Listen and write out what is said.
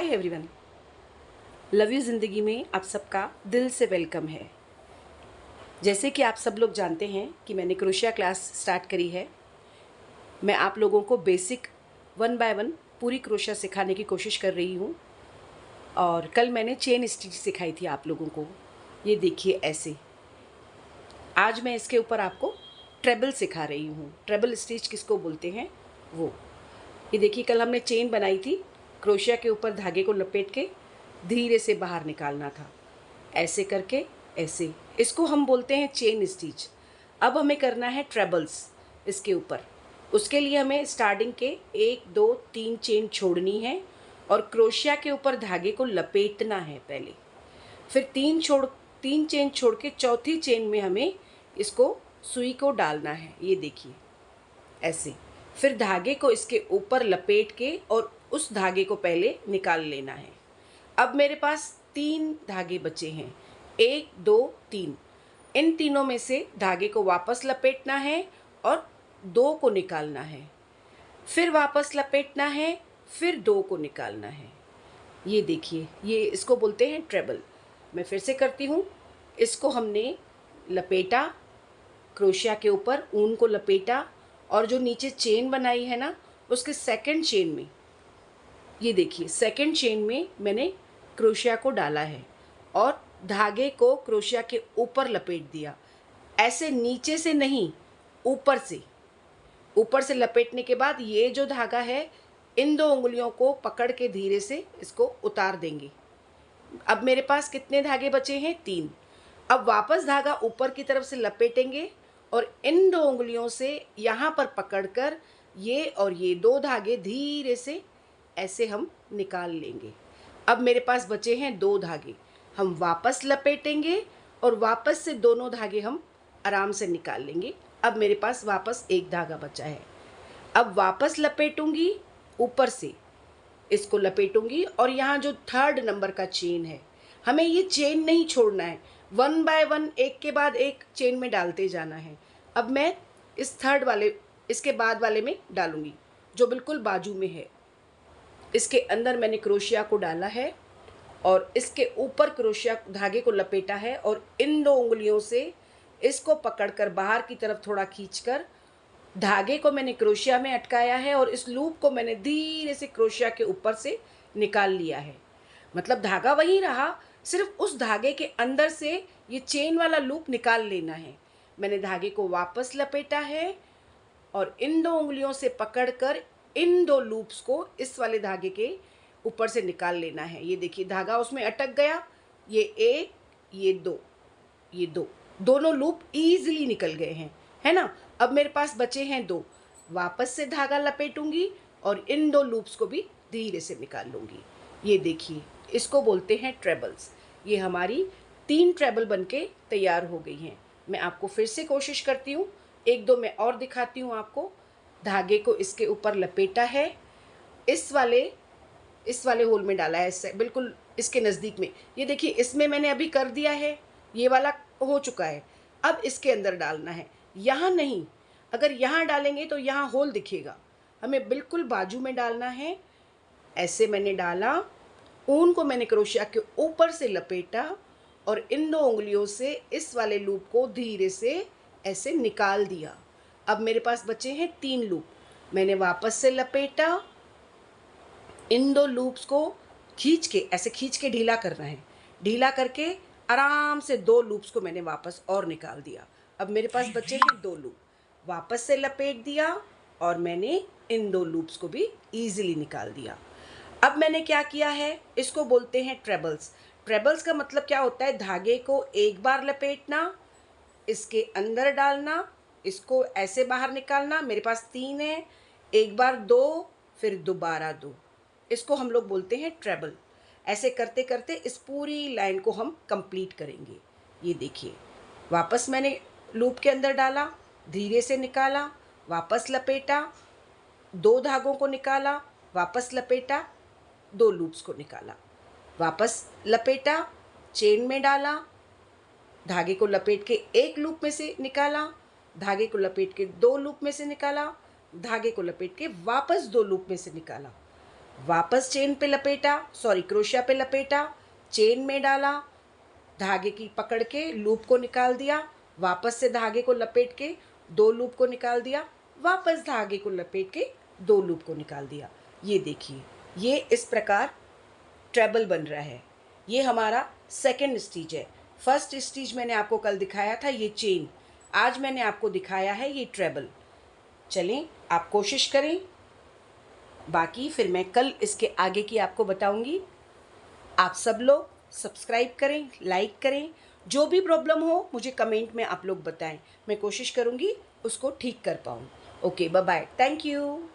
Hi everyone, love you ज़िंदगी में आप सबका दिल से वेलकम है। जैसे कि आप सब लोग जानते हैं कि मैंने क्रोशिया क्लास स्टार्ट करी है। मैं आप लोगों को बेसिक 1 बाय 1 पूरी क्रोशिया सिखाने की कोशिश कर रही हूँ। और कल मैंने चेन स्टिच सिखाई थी आप लोगों को। ये देखिए ऐसे। आज मैं इसके ऊपर आपको ट्रेबल सिखा रही हूँ। ट्रेबल स्टिच किसको बोलते हैं वो। ये देखिए, कल हमने चेन बनाई थी। क्रोशिया के ऊपर धागे को लपेट के धीरे से बाहर निकालना था, ऐसे करके ऐसे। इसको हम बोलते हैं चेन स्टिच। अब हमें करना है ट्रेबल्स इसके ऊपर। उसके लिए हमें स्टार्टिंग के 1 2 3 चेन छोड़नी है और क्रोशिया के ऊपर धागे को लपेटना है पहले। फिर 3 चेन छोड़ के चौथी चेन में हमें इसको सुई को डालना है। ये देखिए ऐसे। फिर धागे को इसके ऊपर लपेट के और उस धागे को पहले निकाल लेना है। अब मेरे पास 3 धागे बचे हैं, 1 2 3। इन तीनों में से धागे को वापस लपेटना है और 2 को निकालना है। फिर वापस लपेटना है, फिर 2 को निकालना है। ये देखिए, ये इसको बोलते हैं ट्रेबल। मैं फिर से करती हूँ। इसको हमने लपेटा, क्रोशिया के ऊपर ऊन को लपेटा और जो नीचे चेन बनाई है ना, उसके सेकंड चेन में, ये देखिए सेकंड चेन में मैंने क्रोशिया को डाला है और धागे को क्रोशिया के ऊपर लपेट दिया। ऐसे नीचे से नहीं, ऊपर से। ऊपर से लपेटने के बाद ये जो धागा है, इन 2 उंगलियों को पकड़ के धीरे से इसको उतार देंगे। अब मेरे पास कितने धागे बचे हैं? 3। अब वापस धागा ऊपर की तरफ से लपेटेंगे और इन 2 उंगलियों से यहाँ पर पकड़कर ये और ये 2 धागे धीरे से ऐसे हम निकाल लेंगे। अब मेरे पास बचे हैं 2 धागे। हम वापस लपेटेंगे और वापस से दोनों धागे हम आराम से निकाल लेंगे। अब मेरे पास वापस 1 धागा बचा है। अब वापस लपेटूंगी, ऊपर से इसको लपेटूंगी और यहाँ जो 3rd नंबर का चेन है, हमें ये चेन नहीं छोड़ना है। 1 बाय 1 एक के बाद एक चेन में डालते जाना है। अब मैं इस 3rd वाले, इसके बाद वाले में डालूंगी जो बिल्कुल बाजू में है। इसके अंदर मैंने क्रोशिया को डाला है और इसके ऊपर क्रोशिया धागे को लपेटा है और इन 2 उंगलियों से इसको पकड़कर बाहर की तरफ थोड़ा खींचकर धागे को मैंने क्रोशिया में अटकाया है और इस लूप को मैंने धीरे से क्रोशिया के ऊपर से निकाल लिया है। मतलब धागा वहीं रहा, सिर्फ उस धागे के अंदर से ये चेन वाला लूप निकाल लेना है। मैंने धागे को वापस लपेटा है और इन 2 उंगलियों से पकड़कर इन 2 लूप्स को इस वाले धागे के ऊपर से निकाल लेना है। ये देखिए, धागा उसमें अटक गया। ये 1, ये 2, ये 2, दोनों लूप ईजिली निकल गए हैं, है ना। अब मेरे पास बचे हैं 2। वापस से धागा लपेटूंगी और इन 2 लूप्स को भी धीरे से निकाल लूँगी। ये देखिए, इसको बोलते हैं ट्रेबल्स। ये हमारी 3 ट्रेबल बनके तैयार हो गई हैं। मैं आपको फिर से कोशिश करती हूँ, 1 2 मैं और दिखाती हूँ आपको। धागे को इसके ऊपर लपेटा है, इस वाले होल में डाला है, इससे बिल्कुल इसके नज़दीक में। ये देखिए, इसमें मैंने अभी कर दिया है, ये वाला हो चुका है। अब इसके अंदर डालना है, यहाँ नहीं। अगर यहाँ डालेंगे तो यहाँ होल दिखेगा, हमें बिल्कुल बाजू में डालना है। ऐसे मैंने डाला, ऊन को मैंने क्रोशिया के ऊपर से लपेटा और इन 2 उंगलियों से इस वाले लूप को धीरे से ऐसे निकाल दिया। अब मेरे पास बचे हैं 3 लूप। मैंने वापस से लपेटा, इन 2 लूप्स को खींच के, ऐसे खींच के ढीला करना है। ढीला करके आराम से 2 लूप्स को मैंने वापस और निकाल दिया। अब मेरे पास बचे हैं 2 लूप। वापस से लपेट दिया और मैंने इन 2 लूप्स को भी ईजिली निकाल दिया। अब मैंने क्या किया है, इसको बोलते हैं ट्रेबल्स। ट्रेबल्स का मतलब क्या होता है? धागे को एक बार लपेटना, इसके अंदर डालना, इसको ऐसे बाहर निकालना। मेरे पास 3 है, एक बार 2, फिर दोबारा 2। इसको हम लोग बोलते हैं ट्रेबल। ऐसे करते करते इस पूरी लाइन को हम कंप्लीट करेंगे। ये देखिए, वापस मैंने लूप के अंदर डाला, धीरे से निकाला, वापस लपेटा, 2 धागों को निकाला, वापस लपेटा, 2 लूप्स को निकाला, वापस लपेटा, चेन में डाला, धागे को लपेट के 1 लूप में से निकाला, धागे को लपेट के 2 लूप में से निकाला, धागे को लपेट के वापस 2 लूप में से निकाला, वापस चेन पे लपेटा, सॉरी क्रोशिया पे लपेटा, चेन में डाला, धागे की पकड़ के लूप को निकाल दिया, वापस से धागे को लपेट के 2 लूप को निकाल दिया, वापस धागे को लपेट के 2 लूप को निकाल दिया। ये देखिए, ये इस प्रकार ट्रेबल बन रहा है। ये हमारा सेकंड स्टिच है। फर्स्ट स्टिच मैंने आपको कल दिखाया था ये चेन, आज मैंने आपको दिखाया है ये ट्रेबल। चलें आप कोशिश करें, बाकी फिर मैं कल इसके आगे की आपको बताऊंगी। आप सब लोग सब्सक्राइब करें, लाइक करें, जो भी प्रॉब्लम हो मुझे कमेंट में आप लोग बताएं, मैं कोशिश करूंगी उसको ठीक कर पाऊँ। Okay, bye bye, thank you.